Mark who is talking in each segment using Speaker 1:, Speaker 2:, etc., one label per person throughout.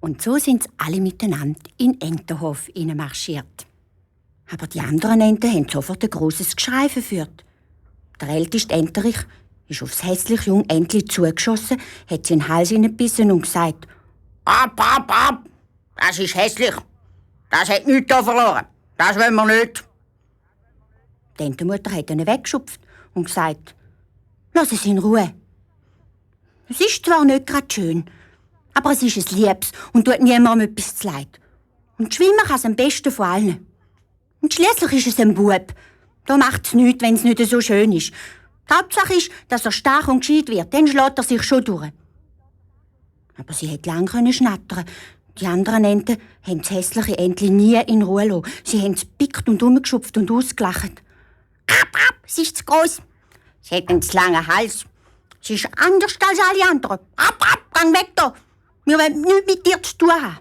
Speaker 1: Und so sind sie alle miteinander in den Entenhof marschiert. Aber die anderen Enten haben sofort ein grosses Geschrei verführt. Der älteste Enterich ist aufs hässliche junge Entli zugeschossen, hat sie in den Hals hineingebissen und gesagt:
Speaker 2: Ab, ab, ab! Das ist hässlich. Das hat nichts da verloren. Das wollen wir nicht.
Speaker 1: Die Entenmutter hat ihn weggeschupft und gesagt: Lass es in Ruhe. Es ist zwar nicht gerade schön, aber es ist ein Liebes und tut niemandem etwas zu leid. Und schwimmen kann es am besten von allen. Und schliesslich ist es ein Bub. Da macht es nichts, wenn es nicht so schön ist. Die Hauptsache ist, dass er stark und gescheit wird, dann schlägt er sich schon durch. Aber sie hätte lange schnattern. Die anderen Enten haben das hässliche Entli nie in Ruhe gelassen. Sie haben es gepickt und umgeschupft und ausgelacht.
Speaker 2: Ab, ab! Sie ist zu gross. Sie hat einen zu langen Hals. Sie ist anders als alle anderen. Ab, ab! Gang weg da! Wir wollen nichts mit dir zu tun haben.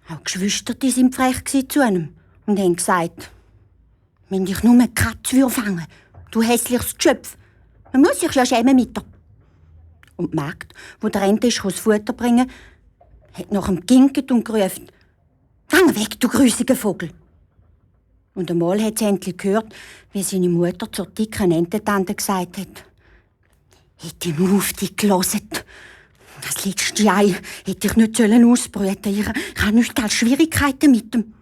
Speaker 1: Auch die Geschwister waren frech zu ihm und haben gesagt: Wenn dich nur eine Katze fangen, du hässliches Geschöpf, man muss sich ja schämen mit dir. Und die Magd, wo der Ente das Futter bringen, hat nach ihm geginket und gerufen: Gang weg, du grüssiger Vogel! Und einmal hat sie endlich gehört, wie seine Mutter zur dicken Ententante gesagt hat: Hätte ich nur auf dich gehört. Das letzte Ei hätte ich nicht ausbrüten sollen. Ich habe nichts als Schwierigkeiten mit ihm.